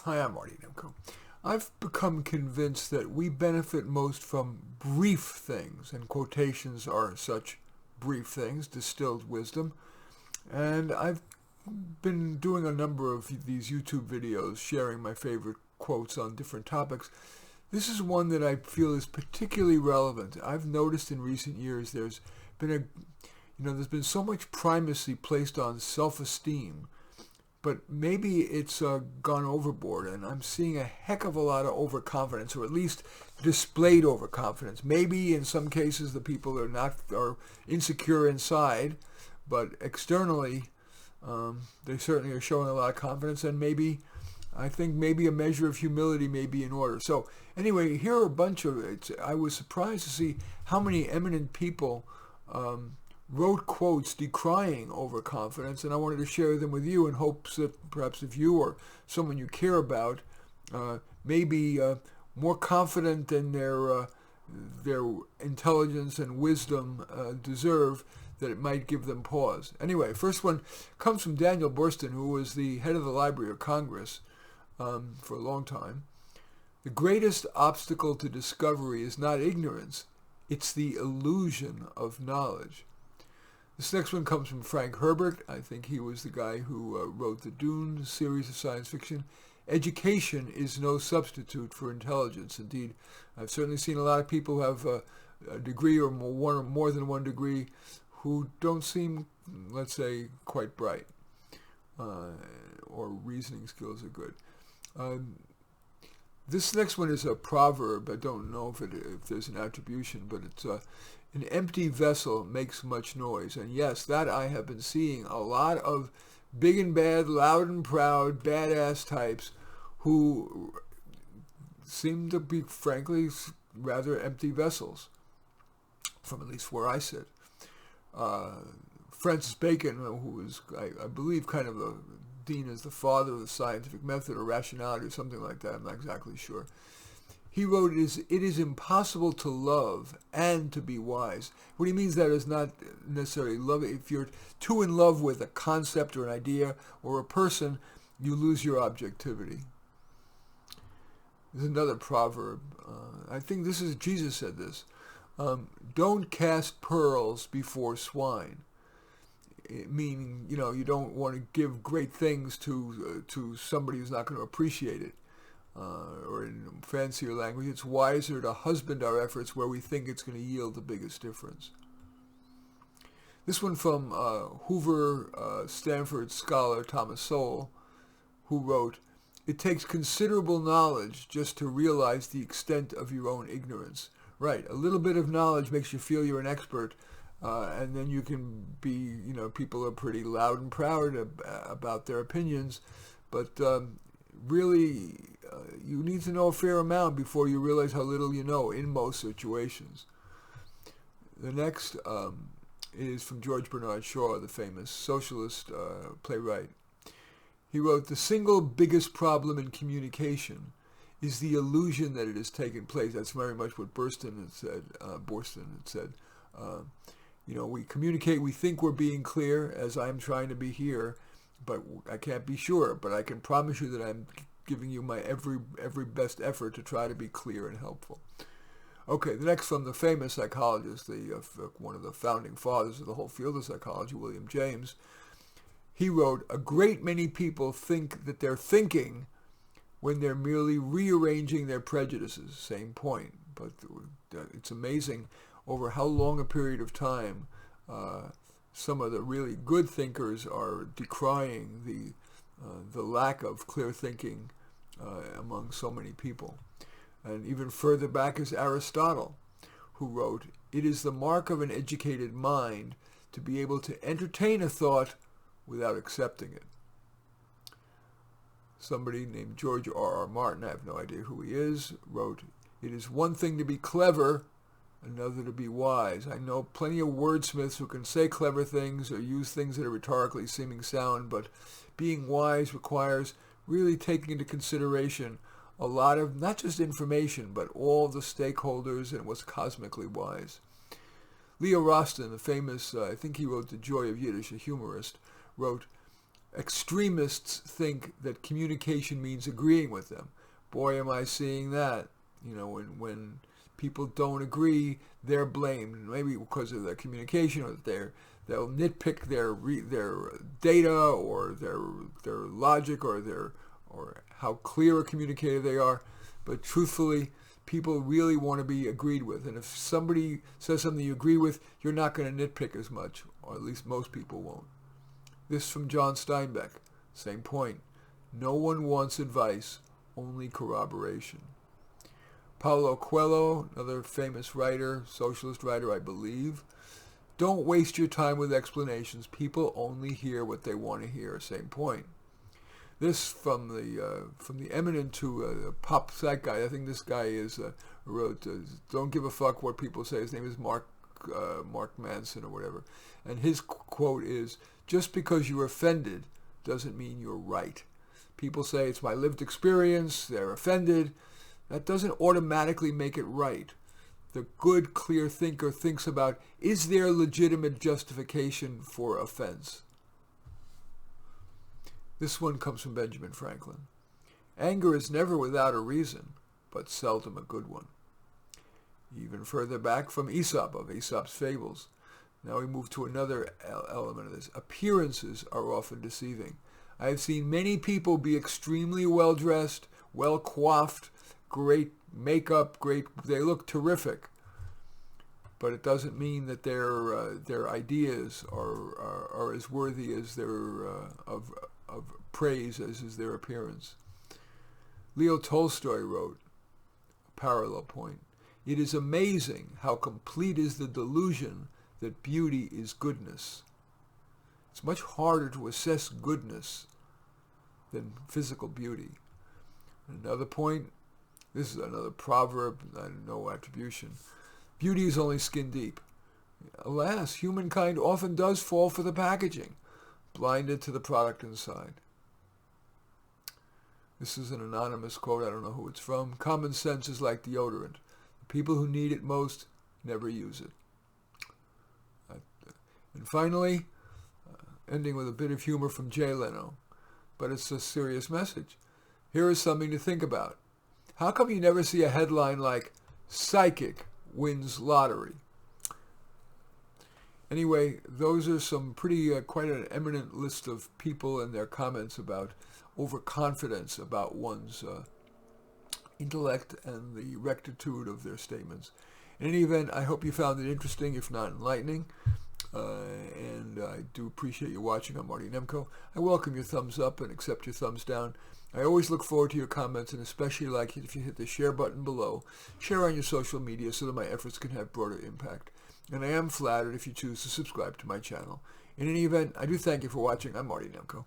Hi, I'm Marty Nemko. I've become convinced that we benefit most from brief things, and quotations are such brief things, distilled wisdom. And I've been doing a number of these YouTube videos sharing my favorite quotes on different topics. This is one that I feel is particularly relevant. I've noticed in recent years there's been so much primacy placed on self-esteem, but maybe it's gone overboard, and I'm seeing a heck of a lot of overconfidence, or at least displayed overconfidence. Maybe in some cases the people are insecure inside, but externally they certainly are showing a lot of confidence, and I think maybe a measure of humility may be in order. So anyway, here are a bunch of it. I was surprised to see how many eminent people wrote quotes decrying overconfidence, and I wanted to share them with you in hopes that perhaps if you or someone you care about may be more confident than their intelligence and wisdom deserve, that it might give them pause. Anyway, first one comes from Daniel Boorstin, who was the head of the Library of Congress for a long time. The greatest obstacle to discovery is not ignorance, it's the illusion of knowledge. This next one comes from Frank Herbert. I think he was the guy who wrote the Dune series of science fiction. Education is no substitute for intelligence. Indeed, I've certainly seen a lot of people who have a degree or more than one degree who don't seem, let's say, quite bright, or reasoning skills are good. This next one is a proverb. I don't know if there's an attribution, but it's an empty vessel makes much noise. And yes, that I have been seeing a lot of big and bad, loud and proud, badass types who seem to be, frankly, rather empty vessels, from at least where I sit. Francis Bacon, who was, I believe, kind of deemed as the father of the scientific method or rationality or something like that, I'm not exactly sure. He wrote, it is impossible to love and to be wise. What he means that is not necessarily love. If you're too in love with a concept or an idea or a person, you lose your objectivity. There's another proverb. I think Jesus said this. Don't cast pearls before swine. Meaning, you don't want to give great things to somebody who's not going to appreciate it. Or in fancier language, it's wiser to husband our efforts where we think it's going to yield the biggest difference. This one from Hoover Stanford scholar Thomas Sowell, who wrote, "It takes considerable knowledge just to realize the extent of your own ignorance." Right, a little bit of knowledge makes you feel you're an expert, and then you can be, people are pretty loud and proud about their opinions, but really, you need to know a fair amount before you realize how little you know in most situations. The next is from George Bernard Shaw, the famous socialist playwright. He wrote, "The single biggest problem in communication is the illusion that it has taken place." That's very much what Boorstin had said. We communicate, we think we're being clear, as I'm trying to be here, but I can't be sure. But I can promise you that I'm giving you my every best effort to try to be clear and helpful. Okay, the next from the famous psychologist, one of the founding fathers of the whole field of psychology, William James. He wrote, "A great many people think that they're thinking when they're merely rearranging their prejudices." Same point, but it's amazing over how long a period of time some of the really good thinkers are decrying the lack of clear thinking among so many people. And even further back is Aristotle, who wrote, "It is the mark of an educated mind to be able to entertain a thought without accepting it." Somebody named George R.R. Martin, I have no idea who he is, wrote, "It is one thing to be clever, another to be wise." I know plenty of wordsmiths who can say clever things or use things that are rhetorically seeming sound, but being wise requires really taking into consideration a lot of not just information, but all the stakeholders and what's cosmically wise. Leo Rosten, the famous, I think he wrote The Joy of Yiddish, a humorist, wrote, Extremists think that communication means agreeing with them. Boy, am I seeing that. When people don't agree, they're blamed, maybe because of their communication, or they'll nitpick their data, or their logic, or how clear a communicator they are. But truthfully, people really want to be agreed with. And if somebody says something you agree with, you're not going to nitpick as much, or at least most people won't. This from John Steinbeck. Same point. No one wants advice, only corroboration. Paulo Coelho, another famous writer, socialist writer, I believe. Don't waste your time with explanations. People only hear what they want to hear. Same point. This from the eminent to pop psych guy. I think this guy wrote "Don't Give a Fuck What People Say." His name is Mark Manson or whatever, and his quote is, "Just because you're offended doesn't mean you're right." People say it's my lived experience. They're offended. That doesn't automatically make it right. The good, clear thinker thinks about, is there legitimate justification for offense? This one comes from Benjamin Franklin. Anger is never without a reason, but seldom a good one. Even further back from Aesop, of Aesop's Fables. Now we move to another element of this. Appearances are often deceiving. I have seen many people be extremely well-dressed, well-coiffed, great makeup, they look terrific. But it doesn't mean that their ideas are as worthy as of praise as is their appearance. Leo Tolstoy wrote, a parallel point, "It is amazing how complete is the delusion that beauty is goodness." It's much harder to assess goodness than physical beauty. Another point, this is another proverb, no attribution. Beauty is only skin deep. Alas, humankind often does fall for the packaging, blinded to the product inside. This is an anonymous quote, I don't know who it's from. Common sense is like deodorant. The people who need it most never use it. And finally, ending with a bit of humor from Jay Leno, but it's a serious message. Here is something to think about. How come you never see a headline like, "Psychic wins lottery"? Anyway, those are some quite an eminent list of people and their comments about overconfidence about one's intellect and the rectitude of their statements. In any event, I hope you found it interesting, if not enlightening. And I do appreciate you watching. I'm Marty Nemko. I welcome your thumbs up and accept your thumbs down. I always look forward to your comments, and especially like it if you hit the share button below. Share on your social media so that my efforts can have broader impact. And I am flattered if you choose to subscribe to my channel. In any event, I do thank you for watching. I'm Marty Nemko.